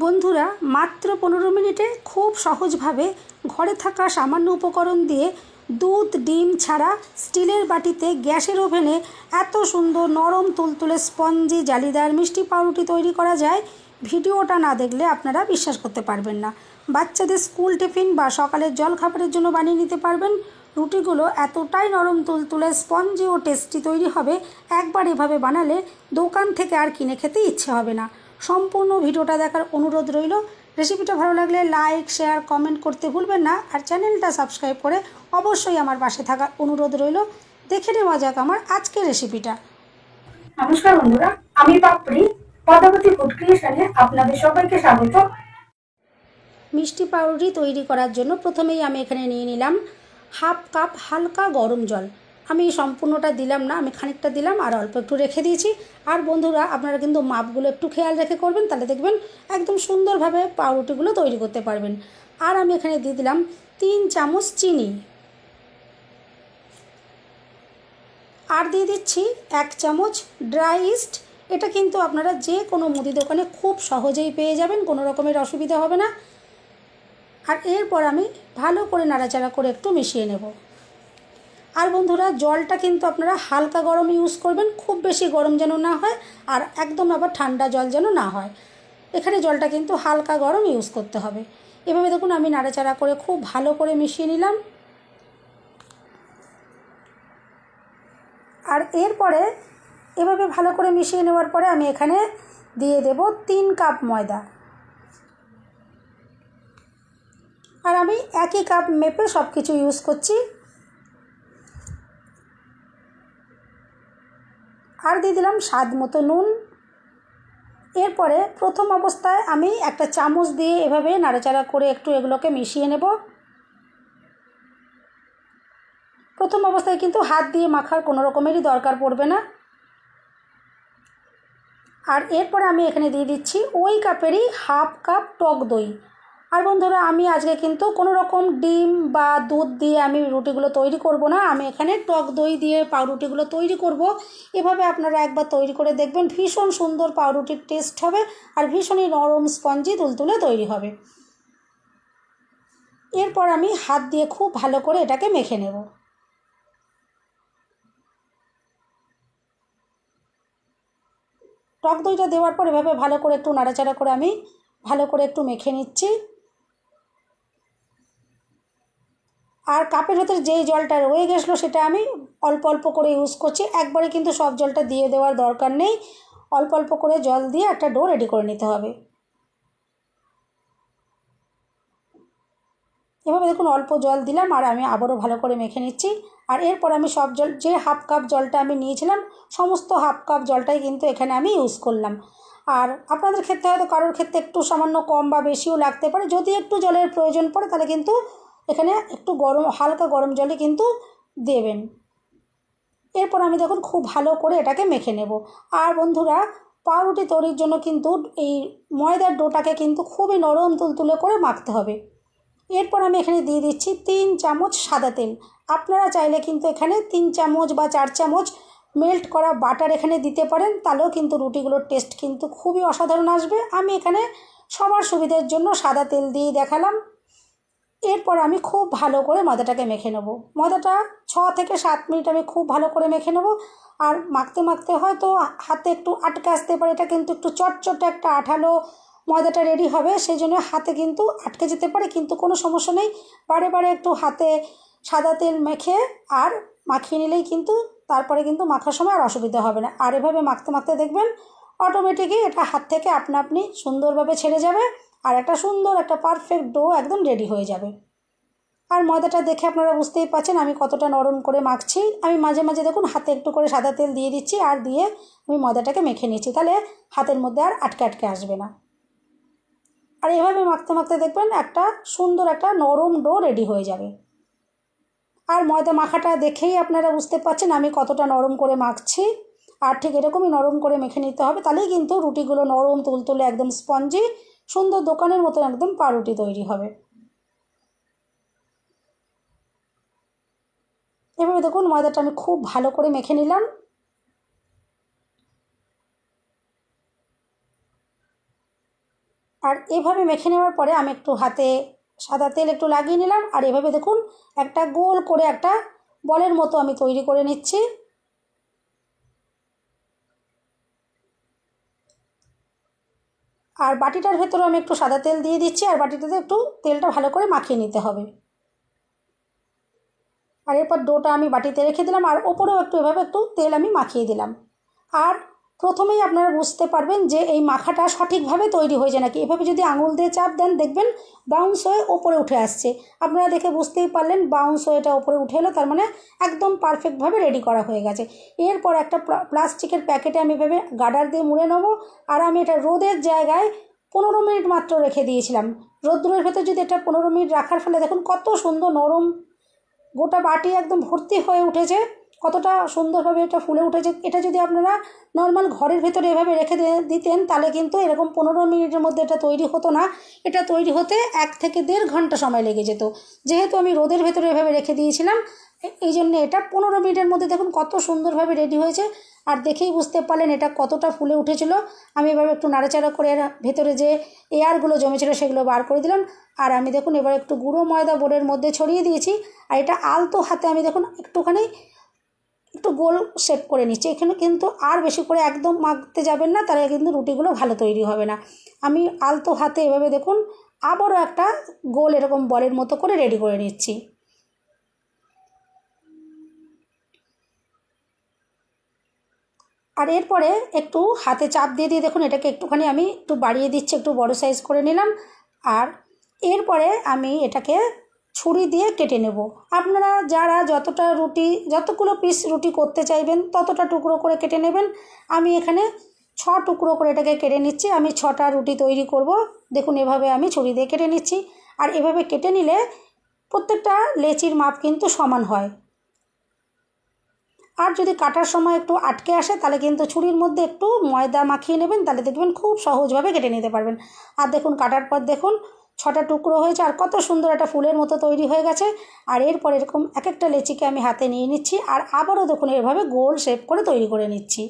বন্ধুরা মাত্র 15 মিনিটে খুব সহজভাবে ঘরে থাকা সামান্য উপকরণ দিয়ে দুধ ডিম ছাড়া স্টিলের বাটিতে গ্যাসের ওভেনে এত সুন্দর নরম তুলতুলে স্পঞ্জি জালিদার মিষ্টি পাউরুটি তৈরি করা যায়। ভিডিওটা না দেখলে আপনারা বিশ্বাস করতে পারবেন না। বাচ্চাদের স্কুল টিফিন বা সকালের জলখাবারের জন্য বানিয়ে নিতে পারবেন। রুটিগুলো এতটাই নরম তুলতুলে স্পঞ্জি ও টেস্টি তৈরি হবে, একবার এভাবে বানালে দোকান থেকে আর কিনে খেতে ইচ্ছে হবে না। সম্পূর্ণ ভিডিওটা দেখার অনুরোধ রইল। রেসিপিটা ভালো লাগলে লাইক শেয়ার কমেন্ট করতে ভুলবেন না, আর চ্যানেলটা সাবস্ক্রাইব করে অবশ্যই আমার পাশে থাকার অনুরোধ রইল। দেখে নেওয়া যাক আমার আজকের রেসিপিটা। নমস্কার বন্ধুরা, আমি পাপড়ি পদ্মাবতী ফুড ক্রিয়েশনে আপনাদের সবাইকে স্বাগত। মিষ্টি পাউরুটি তৈরি করার জন্য প্রথমেই আমি এখানে নিয়ে নিলাম হাফ কাপ হালকা গরম জল। আমি সম্পূর্ণটা দিলাম না, আমি খানিকটা দিলাম আর অল্প একটু রেখে দিয়েছি। আর বন্ধুরা আপনারা কিন্তু মাপগুলো একটু খেয়াল রেখে করবেন, তাহলে দেখবেন একদম সুন্দরভাবে পাউরুটিগুলো তৈরি করতে পারবেন। আর আমি এখানে দিয়ে দিলাম 3 চামচ চিনি, আর দিয়ে দিচ্ছি 1 চামচ ড্রাই ইস্ট। এটা কিন্তু আপনারা যে কোনো মুদি দোকানে খুব সহজেই পেয়ে যাবেন, কোনো রকমের অসুবিধা হবে না। আর এরপর আমি ভালো করে নাড়াচাড়া করে একটু মিশিয়ে নেব। আর বন্ধুরা জলটা কিন্তু আপনারা হালকা গরম ইউজ করবেন, খুব বেশি গরম যেন না হয়, আর একদম আবার ঠান্ডা জল যেন না হয়। এখানে জলটা কিন্তু হালকা গরম ইউজ করতে হবে। এভাবে দেখুন আমি নাড়াচাড়া করে খুব ভালো করে মিশিয়ে নিলাম। আর এরপরে এভাবে ভালো করে মিশিয়ে নেওয়ার পরে আমি এখানে দিয়ে দেব 3 কাপ ময়দা। আর আমি একই কাপ মেপে সব কিছু ইউজ করছি। আর দিয়ে দিলাম স্বাদ মতো নুন। এরপরে প্রথম অবস্থায় আমি একটা চামচ দিয়ে এভাবে নাড়াচাড়া করে একটু এগুলোকে মিশিয়ে নেব। প্রথম অবস্থায় কিন্তু হাত দিয়ে মাখার কোনো রকমেরই দরকার পড়বে না। আর এরপরে আমি এখানে দিয়ে দিচ্ছি ওই কাপেরই হাফ কাপ টক দই। আর বন্ধুরা আমি আজকে কিন্তু কোনো রকম ডিম বা দুধ দিয়ে আমি রুটিগুলো তৈরি করব না, আমি এখানে টক দই দিয়ে পাউরুটিগুলো তৈরি করব। এভাবে আপনারা একবার তৈরি করে দেখবেন, ভীষণ সুন্দর পাউরুটির টেস্ট হবে আর ভীষণই নরম স্পঞ্জি তুলতুলে তৈরি হবে। এরপর আমি হাত দিয়ে খুব ভালো করে এটাকে মেখে নেব। টক দইটা দেওয়ার পর এভাবে ভালো করে একটু নাড়াচাড়া করে আমি ভালো করে একটু মেখে নিচ্ছি। আর কাপের ভেতরে যেই জলটা রয়ে গেছিলো সেটা আমি অল্প অল্প করে ইউজ করছি, একবারে কিন্তু সব জলটা দিয়ে দেওয়ার দরকার নেই। অল্প অল্প করে জল দিয়ে একটা ডো রেডি করে নিতে হবে। এভাবে দেখুন অল্প জল দিলাম আর আমি আবারও ভালো করে মেখে নিচ্ছি। আর এরপর আমি সব জল, যে হাফ কাপ জলটা আমি নিয়েছিলাম, সমস্ত হাফ কাপ জলটাই কিন্তু এখানে আমি ইউজ করলাম। আর আপনাদের ক্ষেত্রে হয়তো কারোর ক্ষেত্রে একটু সামান্য কম বা বেশিও লাগতে পারে, যদি একটু জলের প্রয়োজন পড়ে তাহলে কিন্তু এখানে একটু গরম হালকা গরম জলে কিন্তু দেবেন। এরপর আমি দেখুন খুব ভালো করে এটাকে মেখে নেব। আর বন্ধুরা পাউরুটি তৈরির জন্য কিন্তু এই ময়দার ডোটাকে কিন্তু খুবই নরম তুলতুলে করে মাখতে হবে। এরপর আমি এখানে দিয়ে দিচ্ছি 3 চামচ সাদা তেল। আপনারা চাইলে কিন্তু এখানে 3 চামচ বা 4 চামচ মেল্ট করা বাটার এখানে দিতে পারেন, তাহলেও কিন্তু রুটিগুলোর টেস্ট কিন্তু খুবই অসাধারণ আসবে। আমি এখানে সবার সুবিধার জন্য সাদা তেল দিয়ে দেখালাম। এরপর আমি খুব ভালো করে ময়দাটাকে মেখে নেব। ময়দাটা 6 থেকে 7 মিনিট আমি খুব ভালো করে মেখে নেব। আর মাখতে মাখতে হয়তো হাতে একটু আটকে আসতে পারে, এটা কিন্তু একটু চটচটে একটা আঠালো ময়দাটা রেডি হবে, সেই জন্য হাতে কিন্তু আটকে যেতে পারে, কিন্তু কোনো সমস্যা নেই। বারে বারে একটু হাতে সাদা তেল মেখে আর মাখিয়ে নিলেই কিন্তু তারপরে কিন্তু মাখার সময় আর অসুবিধা হবে না। আর এভাবে মাখতে মাখতে দেখবেন অটোমেটিকই এটা হাত থেকে আপনা আপনি সুন্দরভাবে ছেড়ে যাবে আর একটা সুন্দর একটা পারফেক্ট ডো একদম রেডি হয়ে যাবে। আর ময়দাটা দেখে আপনারা বুঝতেই পারছেন আমি কতটা নরম করে মাখছি। আমি মাঝে মাঝে দেখুন হাতে একটু করে সাদা তেল দিয়ে দিচ্ছি আর দিয়ে আমি ময়দাটাকে মেখে নিচ্ছি, তাহলে হাতের মধ্যে আর আটকে আটকে আসবে না। আর এভাবে মাখতে মাখতে দেখবেন একটা সুন্দর একটা নরম ডো রেডি হয়ে যাবে। আর ময়দা মাখাটা দেখেই আপনারা বুঝতে পারছেন আমি কতটা নরম করে মাখছি। আর ঠিক এরকমই নরম করে মেখে নিতে হবে, তাহলেই কিন্তু রুটিগুলো নরম তুলতুলে একদম স্পঞ্জি সুন্দর দোকানের মতন একদম পাউরুটি তৈরি হবে। এভাবে দেখুন ময়দাটা আমি খুব ভালো করে মেখে নিলাম। আর এভাবে মেখে নেওয়ার পরে আমি একটু হাতে সাদা তেল একটু লাগিয়ে নিলাম, আর এভাবে দেখুন একটা গোল করে একটা বলের মতো আমি তৈরি করে নিচ্ছি। আর বাটিটার ভেতরে আমি একটু সাদা তেল দিয়ে দিচ্ছি, আর বাটিটাতে একটু তেলটা ভালো করে মাখিয়ে নিতে হবে। আর এরপর ডোটা আমি বাটিতে রেখে দিলাম, আর ওপরেও একটু এভাবে একটু তেল আমি মাখিয়ে দিলাম। আর প্রথমেই আপনারা বুঝতে পারবেন যে এই মাখাটা সঠিকভাবে তৈরি হয়েছে নাকি। এভাবে যদি আঙুল দিয়ে চাপ দেন দেখবেন বাউন্স হয়ে ওপরে উঠে আসছে। আপনারা দেখে বুঝতেই পারলেন বাউন্স হয়ে এটা ওপরে উঠে এলো, তার মানে একদম পারফেক্টভাবে রেডি করা হয়ে গেছে। এরপর একটা প্লাস্টিকের প্যাকেটে আমি এভাবে গার্ডার দিয়ে মুড়ে নেবো। আর আমি এটা রোদের জায়গায় 15 মিনিট মাত্র রেখে দিয়েছিলাম। রোদ্দুরের ভেতর যদি এটা 15 মিনিট রাখার ফলে দেখুন কত সুন্দর নরম, গোটা বাটি একদম ভর্তি হয়ে উঠেছে, কতটা সুন্দরভাবে এটা ফুলে উঠেছে। এটা যদি আপনারা নর্মাল ঘরের ভেতরে এভাবে রেখে দিতেন তাহলে কিন্তু এরকম 15 মিনিটের মধ্যে এটা তৈরি হতো না। এটা তৈরি হতে 1 থেকে 1.5 ঘন্টা সময় লেগে যেত। যেহেতু আমি রোদের ভেতরে এভাবে রেখে দিয়েছিলাম এই জন্য এটা 15 মিনিটের মধ্যে দেখুন কত সুন্দরভাবে রেডি হয়েছে। আর দেখেই বুঝতে পারলেন এটা কতটা ফুলে উঠেছিল। আমি এবার একটু নাড়াচাড়া করে ভেতরে যে এয়ারগুলো জমেছিল সেগুলো বার করে দিলাম। আর আমি দেখুন এবার একটু গুঁড়ো ময়দা বোর্ডের মধ্যে ছড়িয়ে দিয়েছি। আর এটা আলতো হাতে আমি দেখুন একটুখানি একটু গোল শেপ করে নিচ্ছি। এখানে কিন্তু আর বেশি করে একদম মাখতে যাবেন না, তাহলে কিন্তু রুটিগুলো ভালো তৈরি হবে না। আমি আলতো হাতে এভাবে দেখুন আবারও একটা গোল এরকম বলের মতো করে রেডি করে নিচ্ছি। আর এরপরে একটু হাতে চাপ দিয়ে দিয়ে দেখুন এটাকে একটুখানি আমি একটু বাড়িয়ে দিচ্ছি, একটু বড় সাইজ করে নিলাম। আর এরপরে আমি এটাকে ছুরি দিয়ে কেটে নেব। আপনারা যারা যতগুলো পিস রুটি করতে চাইবেন ততটা টুকরো করে কেটে নেবেন। আমি এখানে 6 টুকরো করে এটাকে কেটে নিচ্ছি। আমি 6টা রুটি তৈরি করব। দেখুন এভাবে আমি ছুরি দিয়ে কেটে নিচ্ছি। আর এভাবে কেটে নিলে প্রত্যেকটা লেচির মাপ কিন্তু সমান হয়। আর যদি কাটার সময় একটু আটকে আসে তাহলে কিন্তু ছুরির মধ্যে একটু ময়দা মাখিয়ে নেবেন, তাহলে দেখবেন খুব সহজভাবে কেটে নিতে পারবেন। আর দেখুন কাটার পর দেখুন 6টা টুকরো হয়েছে, আর কত সুন্দর একটা ফুলের মতো তৈরি হয়ে গেছে। আর এরপর এরকম এক একটা লেচিকে আমি হাতে নিয়ে নিচ্ছি, আর আবারও দেখুন এভাবে গোল শেপ করে তৈরি করে নিচ্ছি।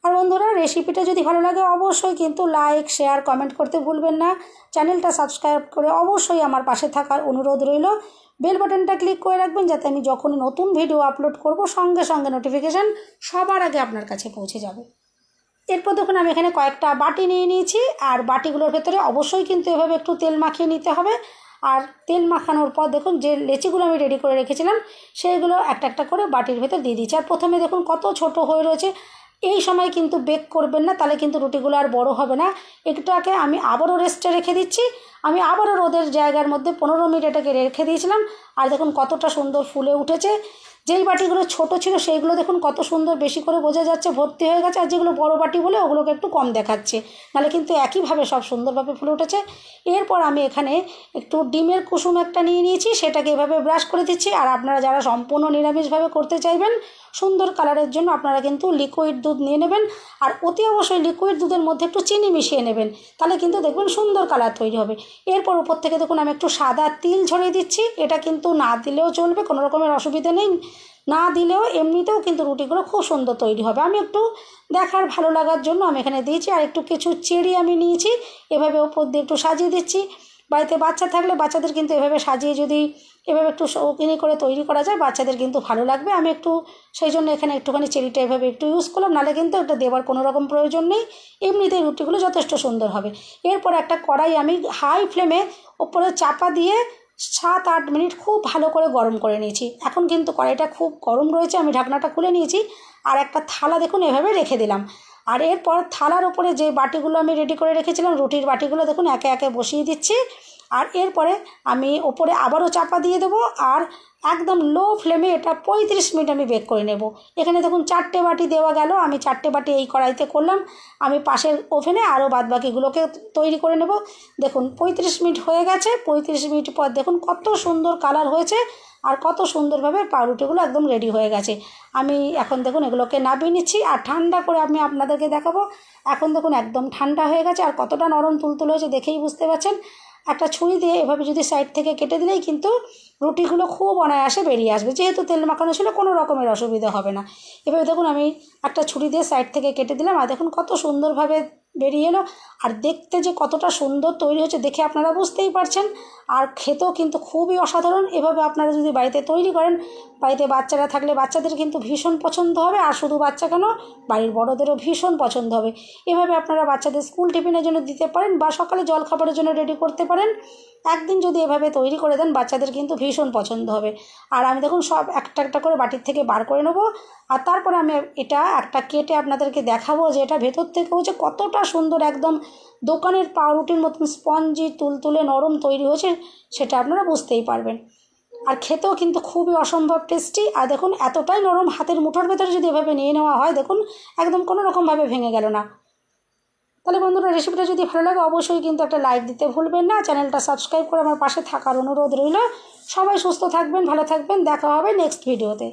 আর বন্ধুরা রেসিপিটা যদি ভালো লাগে অবশ্যই কিন্তু লাইক, শেয়ার, কমেন্ট করতে ভুলবেন না। চ্যানেলটা সাবস্ক্রাইব করে অবশ্যই আমার পাশে থাকার অনুরোধ রইল। বেল বাটনটা ক্লিক করে রাখবেন যাতে আমি যখন নতুন ভিডিও আপলোড করব সঙ্গে সঙ্গে নোটিফিকেশান সবার আগে আপনার কাছে পৌঁছে যাবে। এরপর দেখুন আমি এখানে কয়েকটা বাটি নিয়ে নিয়েছি, আর বাটিগুলোর ভেতরে অবশ্যই কিন্তু এভাবে একটু তেল মাখিয়ে নিতে হবে। আর তেল মাখানোর পর দেখুন যে লেচিগুলো আমি রেডি করে রেখেছিলাম সেইগুলো একটা একটা করে বাটির ভেতর দিয়ে দিচ্ছি। আর প্রথমে দেখুন কত ছোট হয়ে রয়েছে। এই সময় কিন্তু বেক করবেন না, তাহলে কিন্তু রুটিগুলো আর বড় হবে না। একটুটাকে আমি আবারও রেস্টে রেখে দিচ্ছি। আমি আবারও রোদের জায়গার মধ্যে 15 মিনিট এটাকে রেখে দিয়েছিলাম। আর দেখুন কতটা সুন্দর ফুলে উঠেছে। যেই বাটিগুলো ছোট ছিল সেইগুলো দেখুন কত সুন্দর বেশি করে বোঝা যাচ্ছে ভর্তি হয়ে গেছে, আর যেগুলো বড় বাটি বলে ওগুলোকে একটু কম দেখাচ্ছে, নাহলে কিন্তু একইভাবে সব সুন্দরভাবে ফুলে উঠেছে। এরপর আমি এখানে একটু ডিমের কুসুম একটা নিয়ে নিয়েছি, সেটাকে এভাবে ব্রাশ করে দিচ্ছি। আর আপনারা যারা সম্পূর্ণ নিরামিষভাবে করতে চাইবেন সুন্দর কালারের জন্য আপনারা কিন্তু লিকুইড দুধ নিয়ে নেবেন। আর অতি অবশ্যই লিকুইড দুধের মধ্যে একটু চিনি মিশিয়ে নেবেন, তাহলে কিন্তু দেখবেন সুন্দর কালার তৈরি হবে। এরপর উপর থেকে দেখুন আমি একটু সাদা তিল ছড়িয়ে দিচ্ছি। এটা কিন্তু না দিলেও চলবে, কোনো রকমের অসুবিধা নেই। না দিলেও এমনিতেও কিন্তু রুটিগুলো খুব সুন্দর তৈরি হবে। আমি একটু দেখার ভালো লাগার জন্য আমি এখানে দিয়েছি। আর একটু কিছু চেরি আমি নিয়েছি, এভাবে ওপর দিয়ে একটু সাজিয়ে দিচ্ছি। বাড়িতে বাচ্চা থাকলে বাচ্চাদের কিন্তু এভাবে সাজিয়ে যদি এভাবে একটু শৌখিনি করে তৈরি করা যায় বাচ্চাদের কিন্তু ভালো লাগবে। আমি একটু সেই জন্য এখানে একটুখানি চেরিটা এভাবে একটু ইউজ করলাম, নাহলে কিন্তু এটা দেওয়ার কোনো রকম প্রয়োজন নেই। এমনিতেই রুটিগুলো যথেষ্ট সুন্দর হবে। এরপর একটা কড়াই আমি হাই ফ্লেমে ওপরে চাপা দিয়ে 7-8 মিনিট খুব ভালো করে গরম করে নিয়েছি। এখন কিন্তু কড়াইটা খুব গরম রয়েছে, আমি ঢাকনাটা খুলে নিয়েছি। আর একটা থালা দেখুন এভাবে রেখে দিলাম। আর এরপর থালার উপরে যে বাটিগুলো আমি রেডি করে রেখেছিলাম রুটির বাটিগুলো দেখুন একে একে বসিয়ে দিচ্ছি। আর এরপরে আমি ওপরে আবারও চাপা দিয়ে দেবো, আর একদম লো ফ্লেমে এটা 35 মিনিট আমি বেক করে নেব। এখানে দেখুন 4টে বাটি দেওয়া গেল, আমি 4টে বাটি এই কড়াইতে করলাম। আমি পাশের ওভেনে আরও বাদবাকিগুলোকে তৈরি করে নেব। দেখুন 35 মিনিট হয়ে গেছে। 35 মিনিট পর দেখুন কত সুন্দর কালার হয়েছে, আর কত সুন্দরভাবে পাউরুটিগুলো একদম রেডি হয়ে গেছে। আমি এখন দেখুন এগুলোকে নামিয়ে নিচ্ছি, আর ঠান্ডা করে আমি আপনাদেরকে দেখাবো। এখন দেখুন একদম ঠান্ডা হয়ে গেছে, আর কতটা নরম তুলতুলে হয়েছে দেখেই বুঝতে পারছেন। একটা ছুরি দিয়ে এভাবে যদি সাইড থেকে কেটে দিলেই কিন্তু রুটিগুলো খুব অনায়াসে বেরিয়ে আসবে। যেহেতু তেল মাখানো ছিল কোনো রকমের অসুবিধা হবে না। এভাবে দেখুন আমি একটা ছুরি দিয়ে সাইড থেকে কেটে দিলাম, আর দেখুন কত সুন্দরভাবে বেরিয়ে এলো। আর দেখতে যে কতটা সুন্দর তৈরি হচ্ছে দেখে আপনারা বুঝতেই পারছেন। আর খেতেও কিন্তু খুবই অসাধারণ। এভাবে আপনারা যদি বাড়িতে তৈরি করেন, বাড়িতে বাচ্চারা থাকলে বাচ্চাদের কিন্তু ভীষণ পছন্দ হবে। আর শুধু বাচ্চা কেন, বাড়ির বড়োদেরও ভীষণ পছন্দ হবে। এভাবে আপনারা বাচ্চাদের স্কুল টিফিনের জন্য দিতে পারেন বা সকালে জলখাবারের জন্য রেডি করতে পারেন। একদিন যদি এভাবে তৈরি করে দেন, বাচ্চাদের কিন্তু ভীষণ পছন্দ হবে। আর আমি দেখুন সব একটা একটা করে বাটির থেকে বার করে নেবো। আর তারপরে আমি এটা একটা কেটে আপনাদেরকে দেখাবো যে এটা ভেতর থেকেও যে কতটা সুন্দর, একদম দোকানের পাউরুটির মতন স্পঞ্জি তুলতুলে নরম তৈরি হয়েছে, সেটা আপনারা বুঝতেই পারবেন। আর খেতেও কিন্তু খুবই অসম্ভব টেস্টি। আর দেখুন এতটাই নরম, হাতের মুঠোর ভেতরে যদি এভাবে নিয়ে নেওয়া হয়, দেখুন একদম কোনো রকমভাবে ভেঙে গেল না। তাহলে বন্ধুরা, রেসিপিটা যদি ভালো লাগে অবশ্যই কিন্তু একটা লাইক দিতে ভুলবেন না। চ্যানেলটা সাবস্ক্রাইব করে আমার পাশে থাকার অনুরোধ রইল। সবাই সুস্থ থাকবেন, ভালো থাকবেন। দেখা হবে নেক্সট ভিডিওতে।